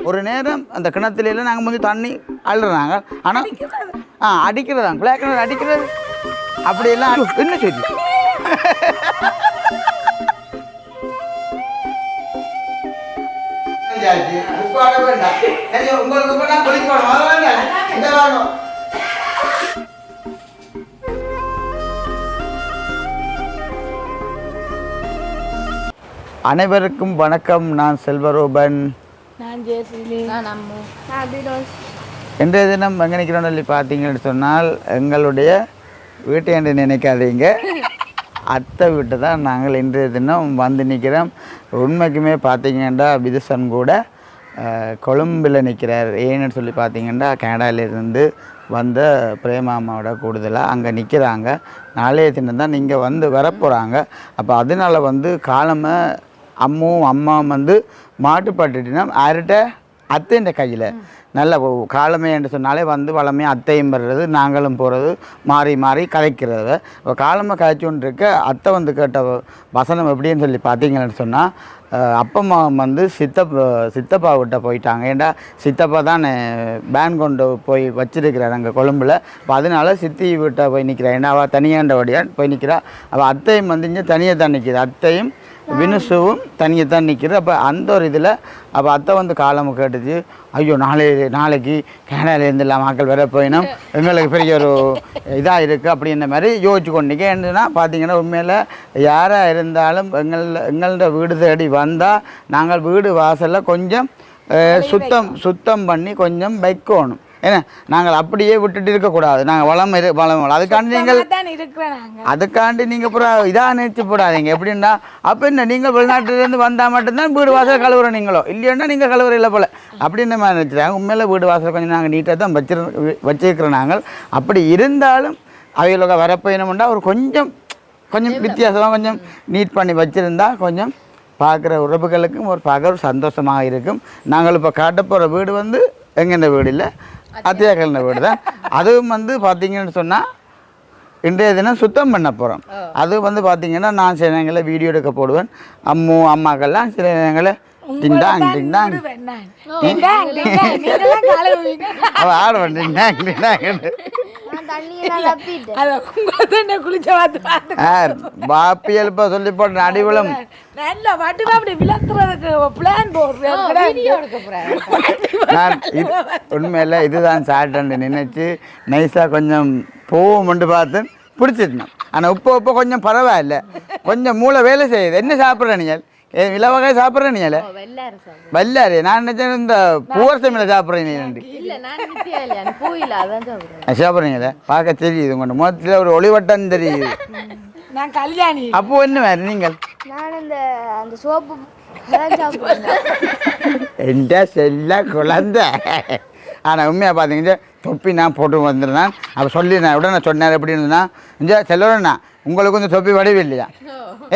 ஒரு நேரம் அந்த கிணத்துலாம் நாங்கள் வந்து தண்ணி அள்ளுறாங்க. ஆனால் அடிக்கிறதாங்க பிளாக் கிணறு அடிக்கிறது அப்படியெல்லாம் என்ன சரி அனைவருக்கும் வணக்கம். நான் செல்வரூபன். இன்றைய தினம் எங்கே நிற்கிறோம் சொல்லி பார்த்தீங்கன்னு சொன்னால் எங்களுடைய வீட்டை என்று நினைக்காதீங்க, அத்தை வீட்டை தான் நாங்கள் இன்றைய தினம் வந்து நிற்கிறோம். உண்மைக்குமே பார்த்தீங்கன்னா விதுசன் கூட கொழும்பில் நிற்கிறார். ஏன்னு சொல்லி பார்த்தீங்கன்னா கனடாவிலிருந்து வந்த பிரேமாமாவோட கூடுதலாக அங்கே நிற்கிறாங்க. நாளைய தினம் தான் நீங்கள் வந்து வரப்போகிறாங்க. அப்போ அதனால் வந்து காலமாக அம்மாவும் வந்து மாட்டுப்பட்டுட்டினா யார்கிட்ட அத்தைன்ற கையில் நல்ல காலமே என்று சொன்னாலே வந்து வளமையாக அத்தையும் வர்றது நாங்களும் போகிறது மாறி மாறி கதைக்கிறது. இப்போ காலமாக கதைச்சுன்னு இருக்க அத்தை வந்து கேட்ட வசனம் எப்படின்னு சொல்லி பார்த்தீங்கன்னு சொன்னால் அப்பம்மா வந்து சித்தப்பா விட்ட போயிட்டாங்க. ஏன்டா சித்தப்பா தான் பேன் கொண்டு போய் வச்சிருக்கிறார் அங்கே கொழும்பில். இப்போ அதனால சித்தி வீட்டை போய் நிற்கிறார். ஏன்னா அவள் தனியாண்டபடியாக போய் நிற்கிறா. அப்போ அத்தையும் வந்து இங்கே தனியாக தான் நிற்கிது. அத்தையும் வினுசுவும் தனியாக தான் நிற்கிறது. அப்போ அந்த ஒரு இதில் அப்போ அத்தை வந்து காலம் கேட்டுச்சு, ஐயோ நாளைக்கு கனடாலேருந்து எல்லாம் மக்கள் வர போயினோம், எங்களுக்கு பெரிய ஒரு இதாக இருக்குது அப்படின்ற மாதிரி யோசிச்சு கொண்டிருக்கேன். என்னன்னா பார்த்தீங்கன்னா உண்மையில் யாராக இருந்தாலும் எங்களோட வீடு தேடி வந்தால் நாங்கள் வீடு வாசலில் கொஞ்சம் சுத்தம் பண்ணி கொஞ்சம் வைக்கணும். ஏன்னா நாங்கள் அப்படியே விட்டுட்டு இருக்கக்கூடாது. நாங்கள் வளம் அதுக்காண்டி நீங்கள் அப்புறம் இதாக நினச்சி போடாதீங்க. எப்படின்னா அப்போ என்ன நீங்கள் வெளிநாட்டிலேருந்து வந்தால் மட்டும்தான் வீடு வாசல் கழுவுற நீங்களோ, இல்லைன்னா நீங்கள் கழுவுற இல்லை போல் அப்படின்ற மாதிரி நினச்சிட்டாங்க. உண்மையில் வீடு வாசல் கொஞ்சம் நாங்கள் நீட்டாக தான் வச்சிருக்கிறோம். நாங்கள் அப்படி இருந்தாலும் அவைகளோட வரப்போயினோம்னா ஒரு கொஞ்சம் வித்தியாசமாக கொஞ்சம் நீட் பண்ணி வச்சுருந்தா கொஞ்சம் பார்க்குற உறவுகளுக்கும் பார்க்குற சந்தோஷமாக இருக்கும். நாங்கள் இப்போ காட்ட போகிற வீடு வந்து எங்கென்ன வீடு இல்லை, அத்தியாக்கல்ன வீடு தான். அதுவும் வந்து பார்த்தீங்கன்னு சொன்னால் இன்றைய தினம் சுத்தம் பண்ண போகிறோம். அது வந்து பார்த்தீங்கன்னா நான் சில நேரங்களில் வீடியோ எடுக்க போடுவேன். அம்மாக்கள்லாம் சில நேரங்களில் டிங்டாங் டிங்டாங் அவள் ஆடுவேன் டிங்டாங் டிங்டாங் பாப்பி எழுப்ப சொல்லி போட்ட அடிவளம் உண்மையில இதுதான் சாட்டன்னு நினைச்சு நைஸா கொஞ்சம் போவோம்னு பார்த்து பிடிச்சிட்டேன். ஆனால் உப்ப கொஞ்சம் பரவாயில்ல, கொஞ்சம் மூளை வேலை செய்யுது. என்ன சாப்பிட்ற நீங்கள் இலவகை சாப்பிட்ற நீங்கள வல்லாரு? நான் நினைச்சேன் இந்த பூவரசமில சாப்பிட்றீங்க சாப்பிட்றீங்களே, பார்க்க தெரியுது உங்க முகத்தில் ஒரு ஒளிவட்டம் தெரியுது. அப்போ என்ன வேறு நீங்கள் எந்த செல்ல குழந்தை. ஆனால் உண்மையாக பார்த்தீங்கன்னா தொப்பி நான் போட்டு வந்துருந்தேன். அப்போ சொல்லி நான் உடனே சொன்னார் எப்படி இருந்ததுன்னா, இந்த செல்லணும்னா உங்களுக்கு வந்து தொப்பி வடிவில்லையா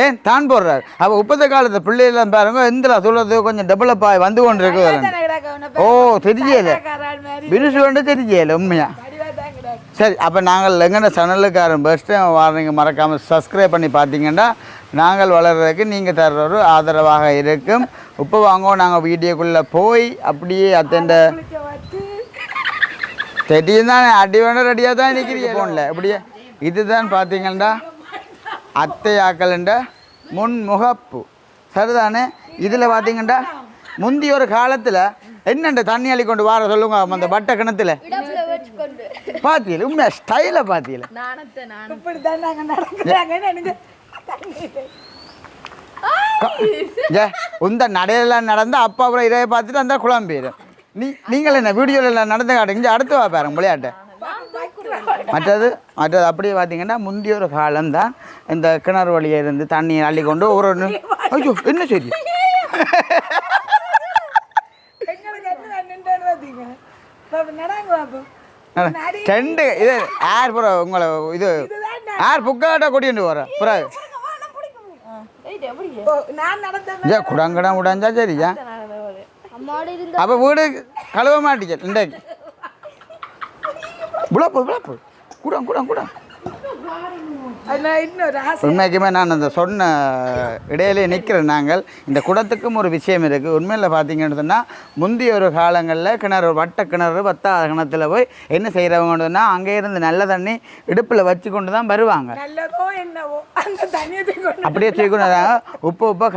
ஏன் தான் போடுறாரு. அப்போ உப்பத்த காலத்து பிள்ளைகள்லாம் பாருங்க எந்திரா சொல்கிறது கொஞ்சம் டெவலப் ஆகி வந்து கொண்டு இருக்குது. ஓ தெரியல வினுசு கொண்டு தெரியல உண்மையா. சரி, அப்போ நாங்கள் எங்கன்னா சேனலுக்காரன் பெஸ்ட் வாரீங்க மறக்காமல் சப்ஸ்கிரைப் பண்ணி பார்த்தீங்கன்னா நாங்கள் வளர்கிறதுக்கு நீங்கள் தர்ற ஒரு ஆதரவாக இருக்கும். உப்பு வாங்குவோம் நாங்கள் வீடியோக்குள்ளே போய் அப்படியே அத்தண்ட தெரியும் தானே அடி வேணும் ரெடியாக தான் நிற்கிறீங்க ஃபோனில் அப்படியே. இதுதான் பார்த்தீங்கன்னா அத்தையாக்கள்ன்ற முன்முகப்பு சரிதானே. இதில் பார்த்தீங்கன்னா முந்தைய ஒரு காலத்தில் என்னென்ன தண்ணி அள்ளி கொண்டு வார சொல்லுங்க அந்த வட்ட கிணத்துல பாத்தியில உண்மையா ஸ்டைல பாத்தியில உந்த நடையெல்லாம் நடந்தா அப்பா அப்புறம் இதைய பார்த்துட்டு அந்த குழம்பேரும். நீங்கள் என்ன வீடியோவில் நடந்த காட்டுங்க அடுத்து பாருங்க விளையாட்டை. மற்றது அப்படியே பார்த்தீங்கன்னா முந்தைய ஒரு காலம்தான் இந்த கிணறு வழியை இருந்து தண்ணியை அள்ளி கொண்டு ஒரு ஐயோ என்ன சரி ரெண்டு இது யார் புற உங்களை இது யார் புக்காட்ட கொட்டிட்டு வர பிறகு குடங்கடம் உடஞ்சா சரியா. அப்போ வீடு கழுவ மாட்டீங்க இன்றைக்கு புழப்பு கூட உண்மைக்குமே நான் அந்த சொன்ன இடையிலே நிற்கிறேன். நாங்கள் இந்த குடத்துக்கும் ஒரு விஷயம் இருக்குது. உண்மையில் பார்த்தீங்கன்னு சொன்னால் முந்தைய ஒரு காலங்களில் கிணறு வட்ட கிணறு வத்தாத கிணத்துல போய் என்ன செய்கிறவங்கன்னா அங்கே இருந்து நல்ல தண்ணி இடுப்பில் வச்சு கொண்டு தான் வருவாங்க. அப்படியே செய்யக்கூடாது. உப்பு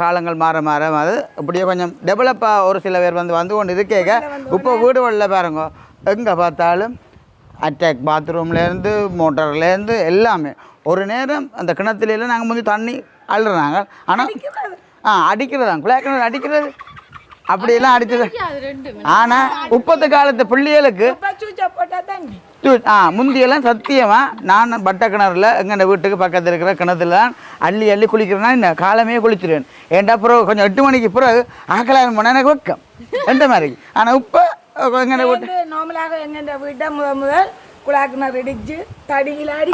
காலங்கள் மாற அது அப்படியே கொஞ்சம் டெவலப்பாக ஒரு சில பேர் வந்து கொண்டு இருக்கேங்க. இப்போ வீடுகளில் பாருங்க எங்கே பார்த்தாலும் அட்டாக் பாத்ரூம்லேருந்து மோட்டர்லேருந்து எல்லாமே ஒரு நேரம் அந்த கிணத்துலாம் நாங்கள் வந்து தண்ணி அள்ளுறாங்க. ஆனால் அடிக்கிறதா குழாய் அடிக்கிறது அப்படியெல்லாம் அடிச்சது. ஆனால் உப்பத்து காலத்து பிள்ளைகளுக்கு முந்தியெல்லாம் சத்தியமாக நான் பட்ட கிணறுல எங்கள் வீட்டுக்கு பக்கத்தில் இருக்கிற கிணத்துல தான் அள்ளி குளிக்கிறேன்னா இந்த காலமே குளிச்சிருவேன். ஏன்டா பிறகு கொஞ்சம் 8 மணிக்கு பிறகு ஆக்கலாயிரம் போனால் எனக்கு வைக்கம் எந்த மாதிரி. ஆனால் இப்போ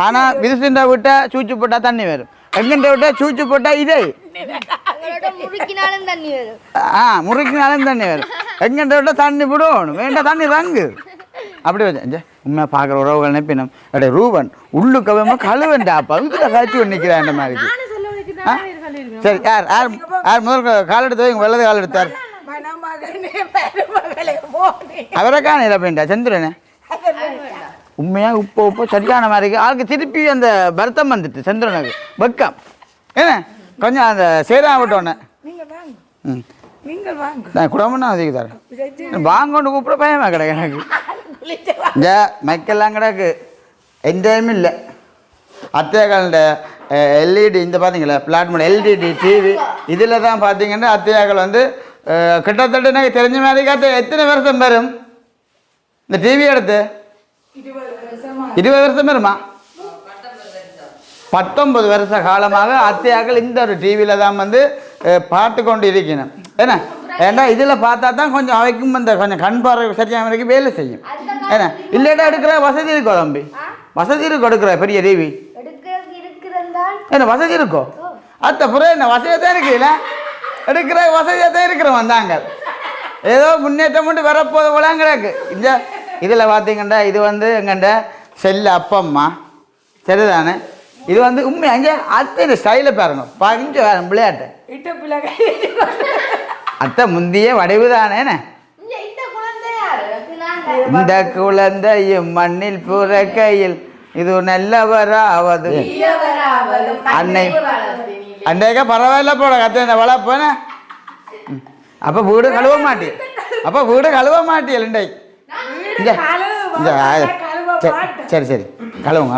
ஆனா விதுசின்ற விட்டா சூச்சு போட்டா தண்ணி வரும். எங்கண்ட விட்டா சூச்சு போட்டா இதே முறுக்கினாலும் தண்ணி வரும். எங்கண்ட விட்டா தண்ணி விடணும் வேண்டாம் தண்ணி ரங்கு அப்படி வச்சேன். உண்மையா பாக்குற உறவுகள் நினைப்பினும் அப்படியே ரூபன் உள்ளு கவமா கழுவண்டா பகுதியில காய்ச்சி நிக்கிறேன் மாதிரி. சரி யார் யார் யார் முதல் கால் எடுத்து வெள்ளது கால் எடுத்தார் அவரை காணல போயிட்டா சந்திரனே. உண்மையா உப்பு சரியான மாதிரி ஆளுக்கு திருப்பி அந்த வருத்தம் வந்துட்டு சந்திரனுக்கு வெக்கம் ஏன்னா கொஞ்சம் அந்த சேரா விட்டோன்னே குடம்புன்னா அதிகம் தரேன் வாங்கொண்டு கூப்பிட பயமா கிடக்கு எனக்கு. இந்த மைக்கெல்லாம் கிடக்கு எந்த இல்லை. அத்தையாக்கள எல்இடி இந்த பார்த்தீங்களா பிளாட்ஃபார்ம் எல்இடி டிவி இதில் தான் பார்த்தீங்கன்னா அத்தையாக்கள் வந்து கிட்டத்தட்ட எனக்கு தெரிஞ்ச மாதிரி காத்த எத்தனை வருஷம் வரும் இந்த டிவி எடுத்து 20 வருஷம் வருமா? 19 வருஷ காலமாக அத்தையாக்கள் இந்த ஒரு டிவியில் தான் வந்து பார்த்து கொண்டு இருக்கணும். ஏன்னா ஏன்னா இதில் பார்த்தா தான் கொஞ்சம் அவைக்கும் அந்த கொஞ்சம் கண் பார்வை சரியான வரைக்கும் வேலை செய்யும். ஏன்னா இல்லைடா எடுக்கிற வசதி இருக்கோ தம்பி? வசதி இருக்கும் எடுக்கிற பெரிய டிவி என்ன வசதி இருக்கோ? அத்தை புறம் என்ன வசதியாக தான் இருக்குல்ல எடுக்கிற வசதியாக தான் இருக்கிறவன் தாங்க ஏதோ முன்னேற்றம் மட்டும் வரப்போது போல கிடக்கு. இந்த இதில் பார்த்தீங்கன்னா இது வந்து எங்கண்ட செல்ல அப்பம்மா சரிதானே. இது வந்து உண்மை அங்கே அத்தை இந்த ஸ்டைலை பாருங்க கொஞ்சம் வேற விளையாட்டு அத்தை முந்திய வடிவு தானே. இந்த குழந்தையும் மண்ணில் புறக்கையில் இது நல்லவராவது அன்னை அன்றைக்கா பரவாயில்ல போட கத்த இந்த வள போன அப்போ வீடு கழுவ மாட்டிய அப்போ வீடு கழுவ மாட்டியல் இண்டை சரி சரி கழுவுங்க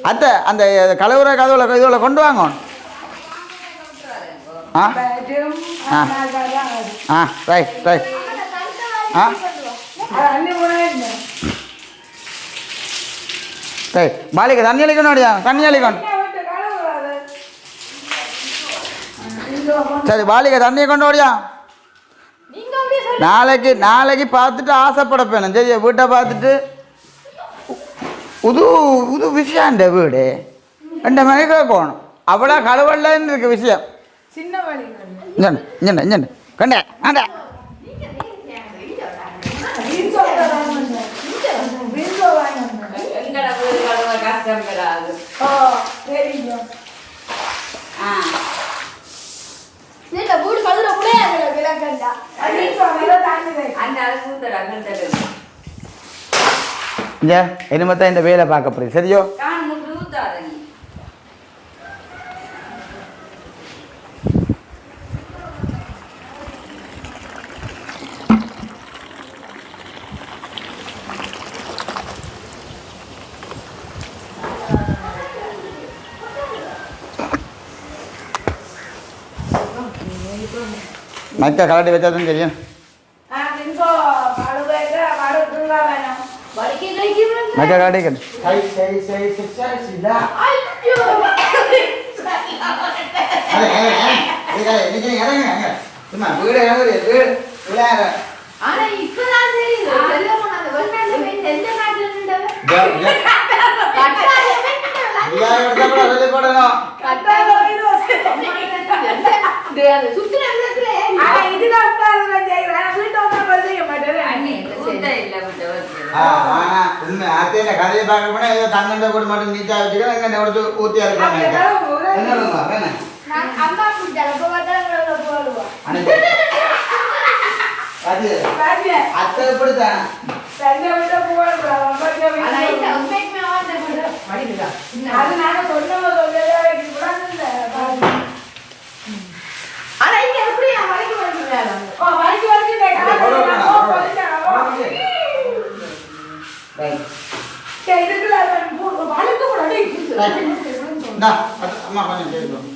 அத்தை அந்த கழுவுற கதவுல இதுல கொண்டு வாங்க. ரைட் ரைட் ரைட் பாலிக்கு தண்ணி அளிக்கணும் தண்ணி அளிக்கணும். சரி பாலிகை தண்ணியை கொண்டு ஓடியா நாளைக்கு பார்த்துட்டு ஆசைப்படப்பேன். சரி வீட்டை பார்த்துட்டு புது புது விஷயம் வீடு 2 மணிக்கு கேட்கணும் அவ்வளோ கழுவல்லன்னு இருக்க விஷயம். கண்டே ஆண்டா இனிமத்தான் இந்த வேலை பார்க்கப்படுது சரியோ. மற்ற கலட்டி வச்சா தான் தெரியும். மற்ற கலட்டி ஆனா உண்மை அத்தையில கதையை பார்க்க போனா ஏதோ தங்கண்ட கூட மட்டும் நீட்டா வச்சுக்கிறேன் எங்க கொடுத்து ஊத்தியா இருக்காங்க அத்தை எப்படித்தான் அம்மா கொஞ்சம் கேட்கும்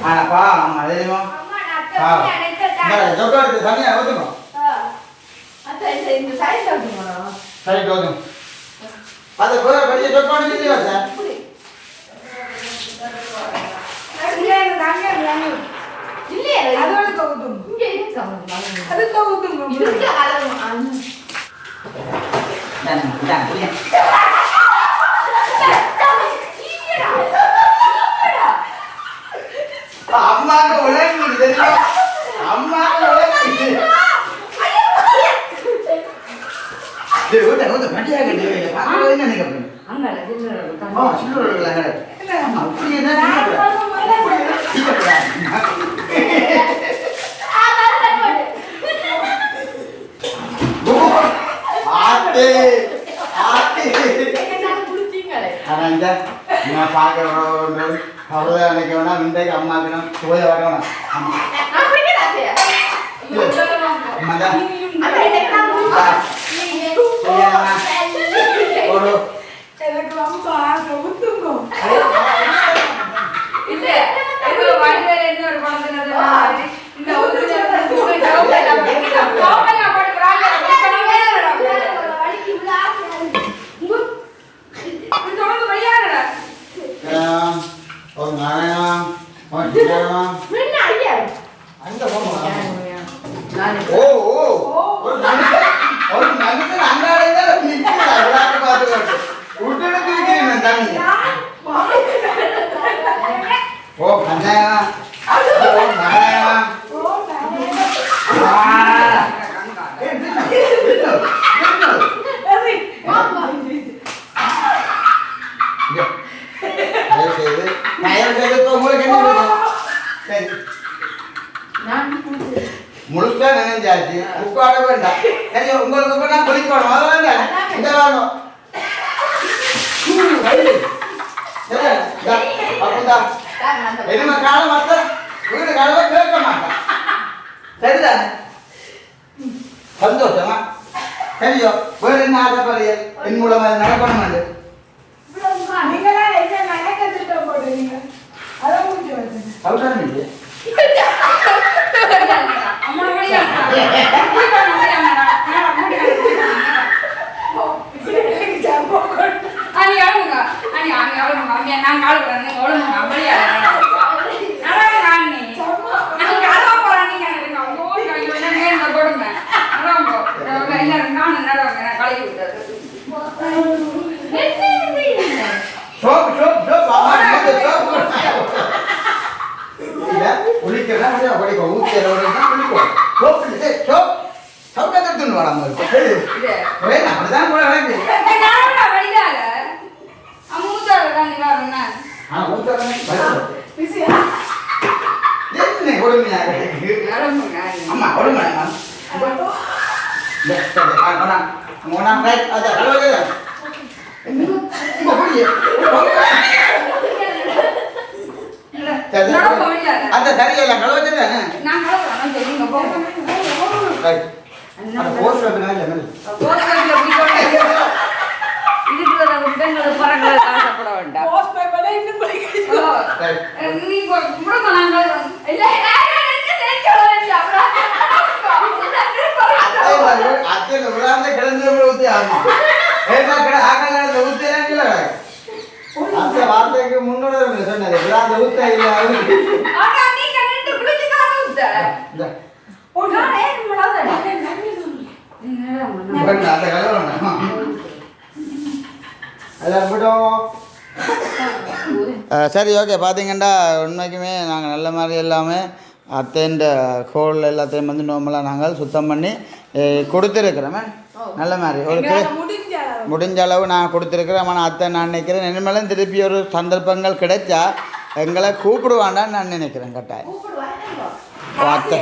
ஆனாப்பா அம்மா தெரியுமா தனியா ஊத்துங்க சரி ஓதும் அது கூட பெரிய சொப்பாடு இல்லையா சார் அம்மாங்க உலகம் தெரியுமா அம்மாங்க உலகம் அன்னைக்கு வேணா இன்றைக்கு அம்மாக்கு சுவைய வரணும் முழுசா நினைஞ்சாச்சு உட்கார வேண்டாம் உங்களுக்கு இப்ப நான் குளிக்கணும் அது வேண்டாம் இந்த வேணும் எதுவுமே கால மாத்த வீடு காலவை கேட்க மாட்டேன் சரிதானே சந்தோஷமா சரியோ வேற என்ன ஆசைப்படுறீங்க என் மூலமா நடக்கணும் அவசரம் சரியில்லை கலவச்சதானே வார்த்தைக்கு முன்னோட சொன்னது சரி ஓகே பார்த்தீங்கன்னா உண்மைக்குமே நாங்கள் நல்ல மாதிரி எல்லாமே அத்தைன்ற ஹோல் எல்லாத்தையும் வந்து நார்மலாக நாங்கள் சுத்தம் பண்ணி கொடுத்துருக்குறோமே நல்ல மாதிரி ஒரு முடிஞ்ச அளவு நான் கொடுத்துருக்குறேன். ஆனால் அத்தை நான் நினைக்கிறேன் இனிமேலும் திருப்பி ஒரு சந்தர்ப்பங்கள் கிடைச்சா எங்களை கூப்பிடுவாண்டான்னு நான் நினைக்கிறேன் கட்டாயம் அத்தை.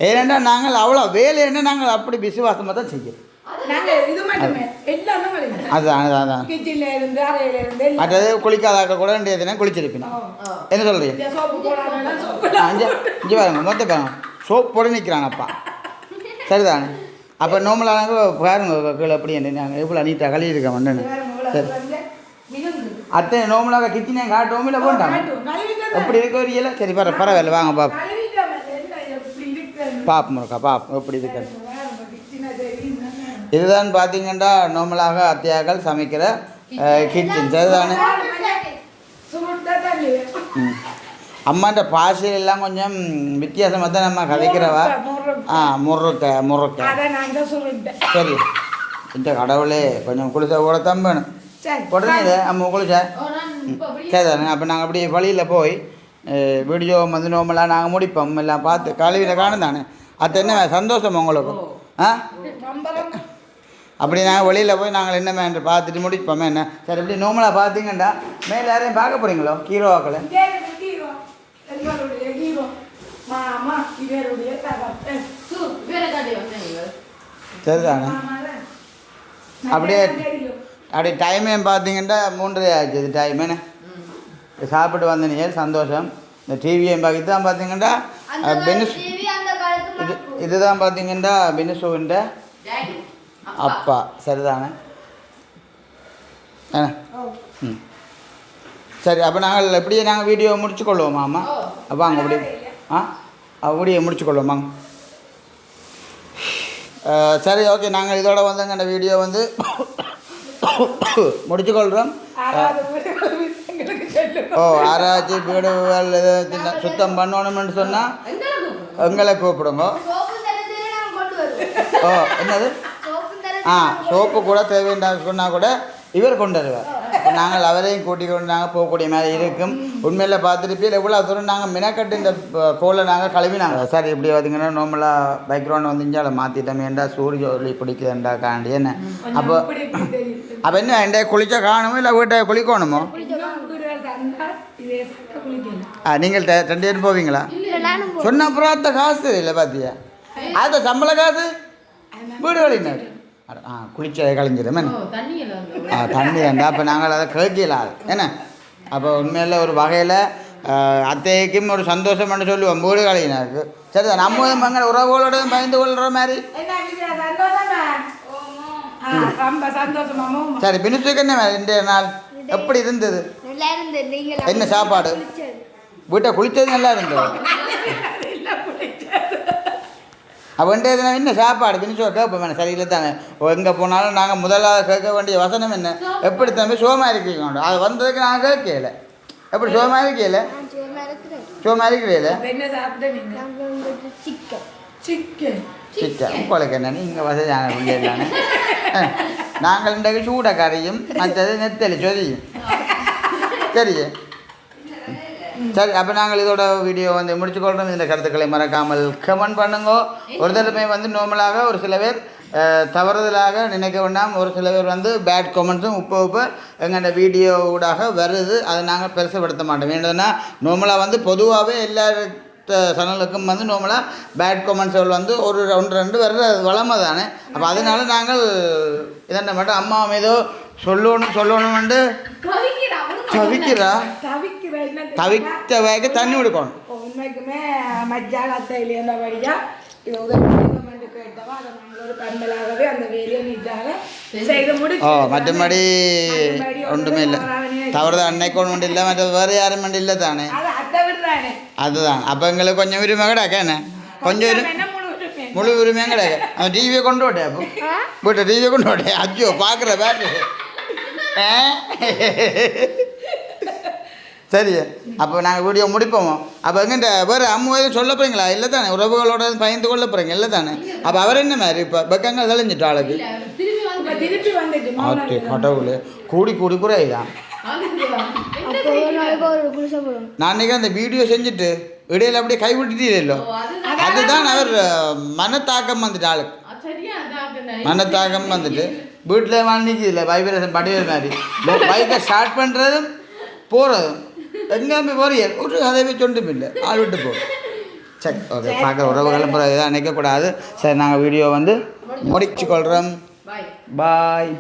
ஏனென்றா நாங்கள் அவ்வளோ வேலை என்ன நாங்கள் அப்படி விசுவாசமாக தான் செய்கிறோம். அதுதான் அதான் மற்றது குளிக்காதாக்க கூட வேண்டியதுனா குளிச்சிருப்பேன். என்ன சொல்கிறீங்க? இங்கே பாருங்க மொத்த பாருங்க சோப் போட நிற்கிறானப்பா சரிதானே. அப்போ நோம்பலானாங்க பாருங்க கீழே எப்படி என்ன நாங்கள் எவ்வளோ நீட்டாக கழுவி இருக்க மண்ணு. சரி அத்தை நோம்பலாக கிச்சனே காட்டுவோம் இல்லை போட்டாங்க எப்படி இருக்க ஒரு இல்லை. சரி பரவாயில்ல வாங்க பாப்போம் முருக்கா பாப்போம் எப்படி இருக்கு. இதுதான் பார்த்தீங்கன்னா நார்மலாக அத்தையாக்கள் சமைக்கிற கிச்சன் சரிதானே. அம்மாண்ட பாஷையில் எல்லாம் கொஞ்சம் வித்தியாசமாக தான் நம்ம கதைக்கிறவா. முருக்க சரி இந்த கடவுளே கொஞ்சம் குளிச்சா கூட தான் வேணும் உடனே அம்மா குளிச்சா சரிதானே. அப்போ நாங்கள் அப்படி வழியில் போய் வீடியோ வந்து நோம்பலாம் நாங்கள் முடிப்போம் எல்லாம் பார்த்து கழுவியில் காணும் தானே. அது என்ன சந்தோஷம் உங்களுக்கு அப்படி நாங்கள் வெளியில் போய் நாங்கள் என்ன என்று பார்த்துட்டு முடிப்போமே என்ன. சரி இப்படி நோம்பலாக பார்த்தீங்கன்னா மேலே யாரையும் பார்க்க போகிறீங்களோ ஹீரோவாக்களை சரிதானே. அப்படியே டைமையும் பார்த்தீங்கன்னா 3:30 ஆச்சு. இது டைம் என்ன சாப்பிட்டு வந்தீங்க சந்தோஷம். இந்த டிவியையும் பார்த்து தான் பார்த்தீங்கன்னா பெனிஸ் இதுதான் பார்த்தீங்கன்னா பெனிசுவின்ற அப்பா சரிதானே. ம் சரி அப்போ நாங்கள் எப்படியே நாங்கள் வீடியோ முடிச்சு கொள்வோமா அம்மா. அப்போ அங்கே அப்படி அப்படியே முடிச்சு கொள்வோமாங்க. சரி ஓகே நாங்கள் இதோட வந்துங்க அந்த வீடியோ வந்து முடிச்சுக்கொள்கிறோம். ஆராய்ச்சி வீடுகள் சுத்தம் பண்ணணும்னு சொன்னால் எங்களை கூப்பிடுங்க. என்னது சோப்பு கூட தேவைன்னா சொன்னால் கூட இவர் கொண்டு வருவார். நாங்கள் அவரையும் கூட்டிக் கொண்டு நாங்கள் போகக்கூடிய மாதிரி இருக்கும். உண்மையில் பார்த்துட்டு எவ்வளோ தூரம் நாங்கள் மினக்கட்டு இந்த கோலை நாங்கள் கழுவினாங்க. சார் இப்படி பார்த்தீங்கன்னா நார்மலாக பேக்ரவுண்ட் வந்து இங்கே மாற்றிட்டோம். ஏண்டா சூரிய ஒளி பிடிக்குதுண்டா காண்டி என்ன அப்போ என்ன எண்டே குளிச்சா காணுமோ இல்லை வீட்டை குளிக்கணுமோ? நீங்கள் 2 பேரும் போவீங்களா? சொன்ன அப்புறம் காசு இல்லை பார்த்தியா அது சம்பள காசு வீடு கழினார் குளிச்சதை கழிஞ்சிடும் தண்ணி வேண்டா. அப்போ நாங்கள் அதை கேட்கலாது என்ன. அப்போ உண்மையில் ஒரு வகையில் அத்தைக்கும் ஒரு சந்தோஷம்னு சொல்லுவோம் வீடு கழினாருக்கு. சரி நம்ம மங்க உறவுகளோட பயந்து கொள்கிற மாதிரி. சரி பினிஷுக்கு என்ன இன்றைய நாள் எப்படி இருந்தது? என்ன சாப்பாடு? வீட்டை குளித்தது நல்லா இருந்தது. அவன்கிட்ட எதுனா என்ன சாப்பாடு பினிஷோ கேட்போம் வேணும் சரியில்லை தானே. எங்கே போனாலும் நாங்கள் முதலாக கேட்க வேண்டிய வசனம் என்ன எப்படி தம்பி சோமாக இருக்கீங்க. அது வந்ததுக்கு நாங்கள் கேட்கல எப்படி சோமாக இருக்கல சோமாக இருக்கிறீல சிக்கன் உங்களுக்கு என்னன்னு இங்கே வசதியான பிள்ளைதானே. நாங்கள் இன்றைக்கு சூட கறியும் மற்றது நெத்தலி சொதியும் சரியே. சரி அப்போ நாங்கள் இதோட வீடியோ வந்து முடிச்சுக்கொள்கிறோம். இந்த கருத்துக்களை மறக்காமல் கமெண்ட் பண்ணுங்க. ஒரு தடவை வந்து நார்மலாக ஒரு சில பேர் தவறுதலாக நினைக்க வேண்டாம். ஒரு சில பேர் வந்து பேட் கமெண்ட்ஸும் உப்பு எங்கள் வீடியோ ஊடாக வருது. அதை நாங்கள் பெருசுப்படுத்த மாட்டோம். ஏன்னா நார்மலாக வந்து பொதுவாகவே எல்லா சேனலுக்கும் வந்து நார்மலாக பேட் கமெண்ட்ஸ்கள் வந்து ஒரு 1-2 வர்ற வளமை தானே. அப்போ அதனால நாங்கள் இதென்ன மட்டும் அம்மா ஏதோ சொல்லணும்னு தவித்த வேக தண்ணி விடுக்கணும். உண்மைக்குமே மஜ்ஜாலத்தை இல்லையா மற்றபடி ஒன்றுமே இல்லை. தவறுதான் அன்னைக்கு ஒன்று இல்லை மற்றது வேறு யாரும் மண்டி இல்லை தானே. அதுதான் அப்போ எங்களுக்கு கொஞ்சம் உரிமை கிடையாது என்ன கொஞ்சம் முழு உரிமையும் கிடையாது. அவன் டிவியை கொண்டு விட்டேன். அப்போ வீட்டை டிவியை கொண்டு விட்டேன். அஜ்ஜோ பார்க்குற பேட்டு சரி. அப்போ நாங்கள் வீடியோ முடிப்போமோ. அப்போ எங்கிட்ட வேறு அம்மா எதுவும் சொல்ல போகிறீங்களா? இல்லை தானே உறவுகளோட பயந்து கொள்ள போகிறீங்க இல்லை தானே. அப்போ அவர் என்ன மாதிரி இப்போ பக்கங்கள் தெளிஞ்சிட்டு ஆளுக்கு இப்ப திருப்பி வந்துட்டு ஓகே கடவுளே கூடி கூடி குறையுதான் நான் அன்னைக்கு அந்த வீடியோ செஞ்சுட்டு இடையில அப்படியே கை விட்டுட்டீங்களோ அதுதான் அவர் மனத்தாக்கம் வந்துட்டு ஆளுக்கு மனத்தாக்கம் வந்துட்டு வீட்டில் வாழ்ந்துக்கு இல்லை வைப்ரேஷன் படிவர் மாதிரி பைக்கை ஸ்டார்ட் பண்ணுறதும் போகிறதும் எங்கேயுமே போறிய ஒரு கதையுமே சொண்டும் இல்லை ஆள் விட்டு போ சரி ஓகே பார்க்குற உறவுகளும் இதான் நினைக்கக்கூடாது சரி நாங்கள் வீடியோ வந்து முடிச்சு கொள்கிறோம் பாய்